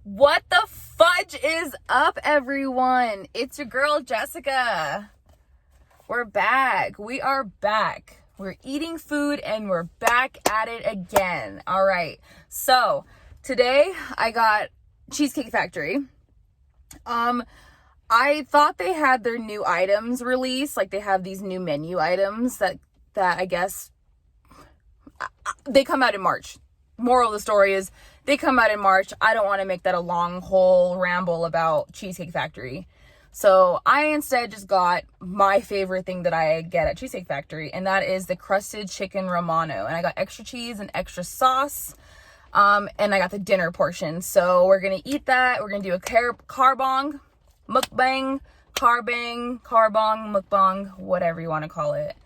What the fudge is up, everyone? It's your girl, Jessica. We're back. We are back. We're eating food and we're back at it again. All right. So today I got Cheesecake Factory. I thought they had their new items released. Like they have these new menu items that I guess they come out in March. Moral of the story is they come out in March. I don't want to make that a long whole ramble about Cheesecake Factory. So I instead just got my favorite thing that I get at Cheesecake Factory, and that is the Crusted chicken Romano. And I got extra cheese and extra sauce. And I got the dinner portion. So we're going to eat that. We're going to do a carbong, mukbang, mukbang, whatever you want to call it.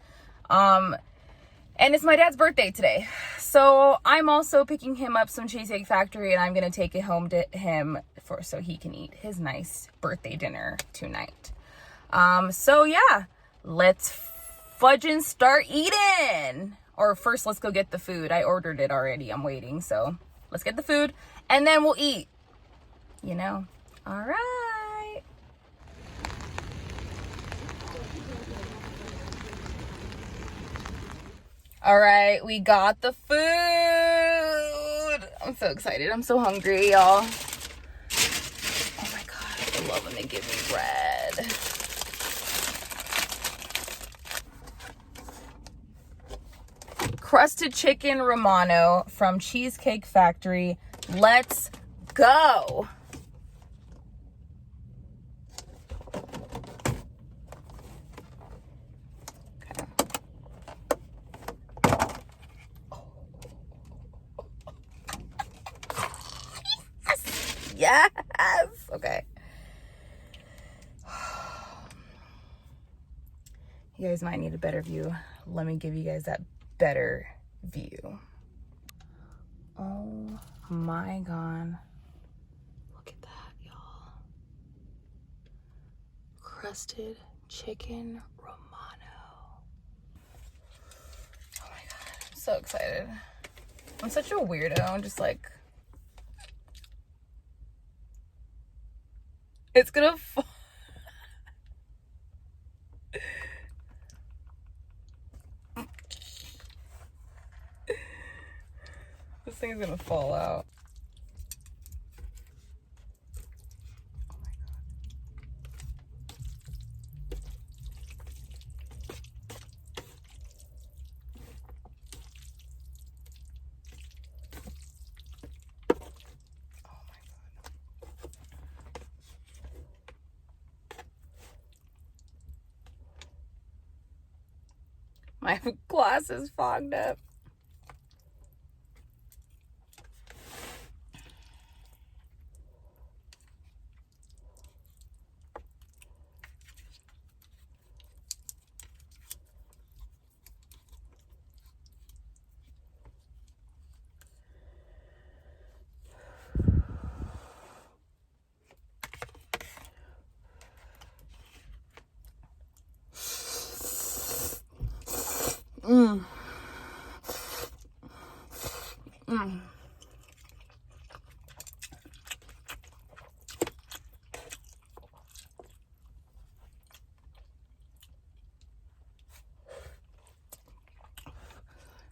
And it's my dad's birthday today. So I'm also picking him up some Cheesecake Factory, and I'm going to take it home to him so he can eat his nice birthday dinner tonight. So yeah, let's fudge and start eating. Or first, let's go get the food. I ordered it already. I'm waiting. So let's get the food and then we'll eat. You know? All right. All right, we got the food. I'm so excited. I'm so hungry, y'all. Oh my God, I love when they give me bread. Crusted chicken Romano from Cheesecake Factory. Let's go. Yes. Okay. You guys might need a better view. Let me give you guys that better view. Oh my God. Look at that, y'all. Crusted chicken Romano. Oh my God. I'm so excited. I'm such a weirdo. I'm just like, it's gonna fall. This thing's gonna fall out. Oh my God. Oh my God. My glass is fogged up.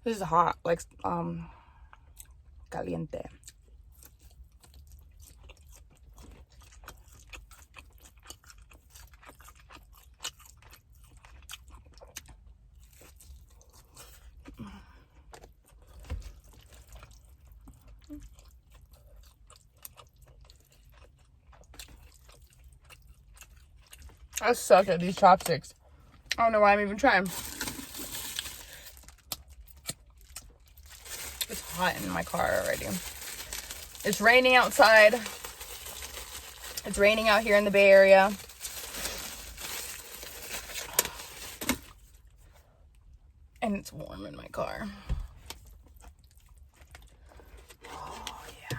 This is hot, like caliente. I suck at these chopsticks. I don't know why I'm even trying. It's hot in my car already. It's raining outside. It's raining out here in the Bay Area. And it's warm in my car. Oh, yeah.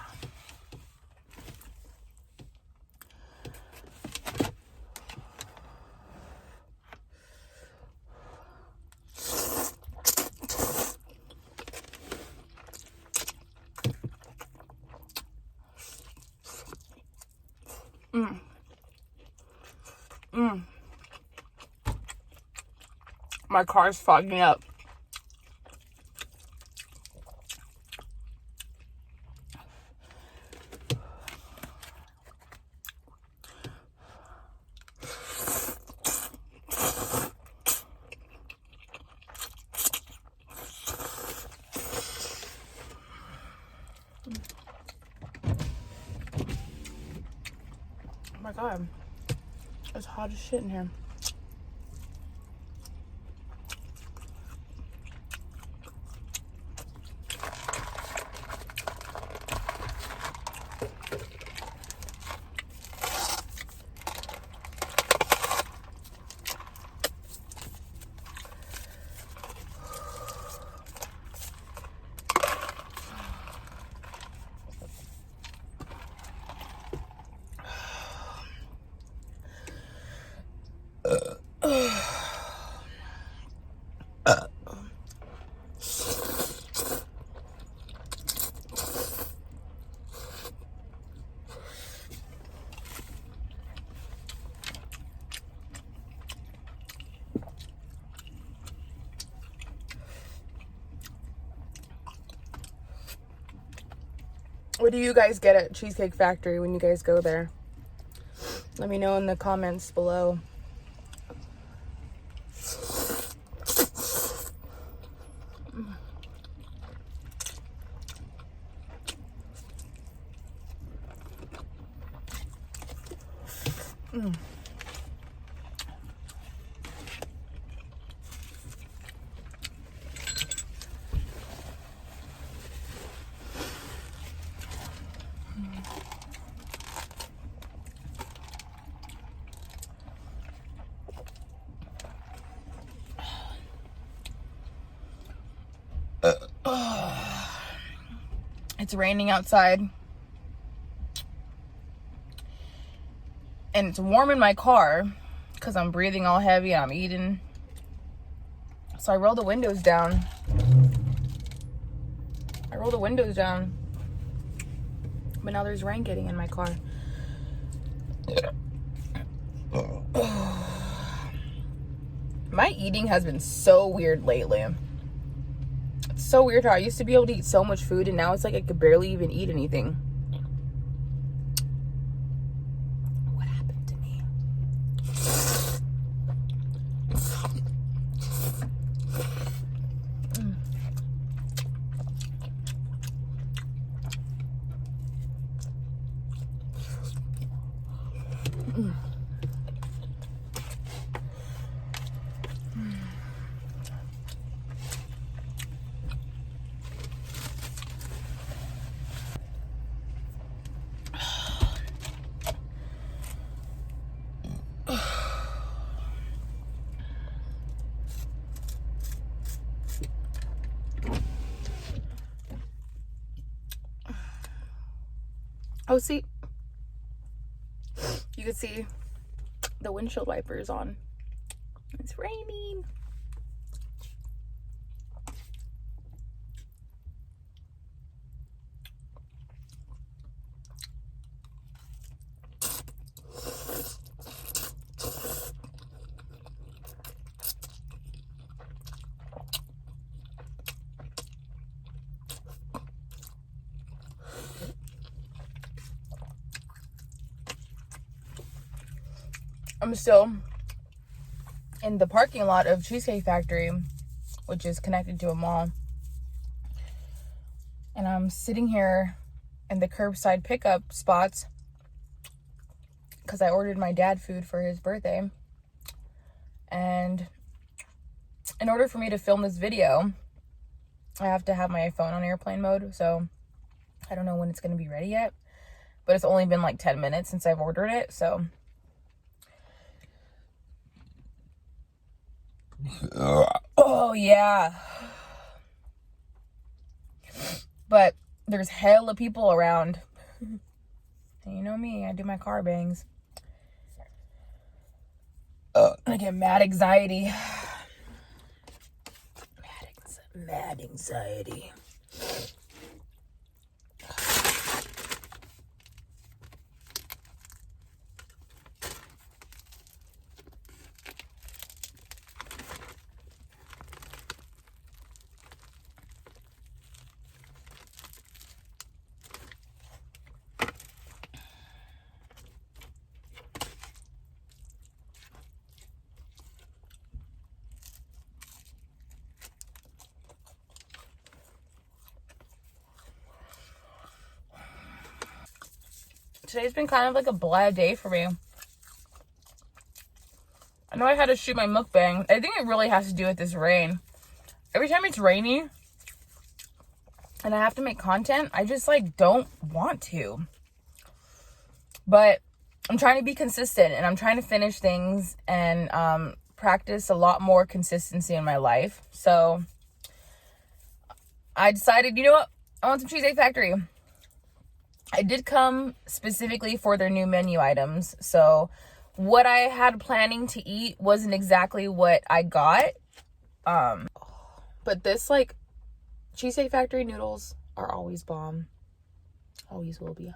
Mm. Mm. My car's fogging up. Oh my god, it's hot as shit in here. What do you guys get at Cheesecake Factory when you guys go there? Let me know in the comments below. Mm. It's raining outside. And it's warm in my car because I'm breathing all heavy and I'm eating. So I roll the windows down. But now there's rain getting in my car. My eating has been so weird lately. It's so weird how I used to be able to eat so much food and now it's like I could barely even eat anything. What happened to me? Oh, see, you can see the windshield wipers on. It's raining. I'm still in the parking lot of Cheesecake Factory, which is connected to a mall. And I'm sitting here in the curbside pickup spots because I ordered my dad food for his birthday. And in order for me to film this video, I have to have my phone on airplane mode. So I don't know when it's going to be ready yet. But it's only been like 10 minutes since I've ordered it. So oh yeah, but there's hella people around, and you know me, I do my car bangs. I get mad anxiety. Mad anxiety. today's been kind of like a blah day for me. I know I had to shoot my mukbang. I think it really has to do with this rain. Every time it's rainy and I have to make content, I just like don't want to. But I'm trying to be consistent, and I'm trying to finish things and practice a lot more consistency in my life. So I decided, you know what? I want some Cheesecake Factory. I did come specifically for their new menu items. So what I had planning to eat wasn't exactly what I got. But this, like, Cheesecake Factory noodles are always bomb. Always will be.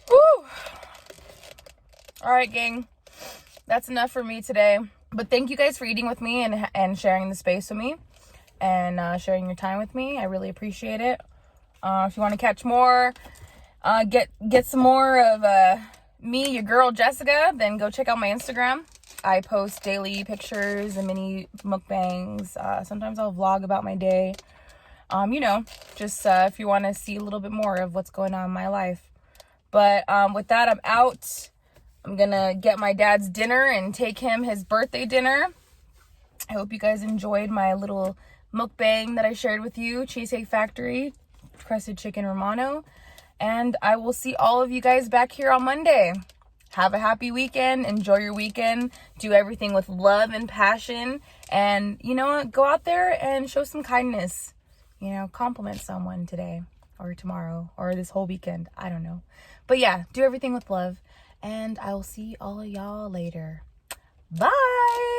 Woo! All right, gang. That's enough for me today. But thank you guys for eating with me and sharing the space with me and sharing your time with me. I really appreciate it. If you want to catch more, get some more of me, your girl Jessica, then go check out my Instagram. I post daily pictures and mini mukbangs. Sometimes I'll vlog about my day. You know, just if you want to see a little bit more of what's going on in my life. But with that, I'm out. I'm gonna get my dad's dinner and take him his birthday dinner. I hope you guys enjoyed my little mukbang that I shared with you. Cheesecake Factory, Crusted chicken Romano. And I will see all of you guys back here on Monday. Have a happy weekend. Enjoy your weekend. Do everything with love and passion. And you know what? Go out there and show some kindness. You know, compliment someone today or tomorrow or this whole weekend. I don't know. But yeah, do everything with love. And I will see all of y'all later. Bye.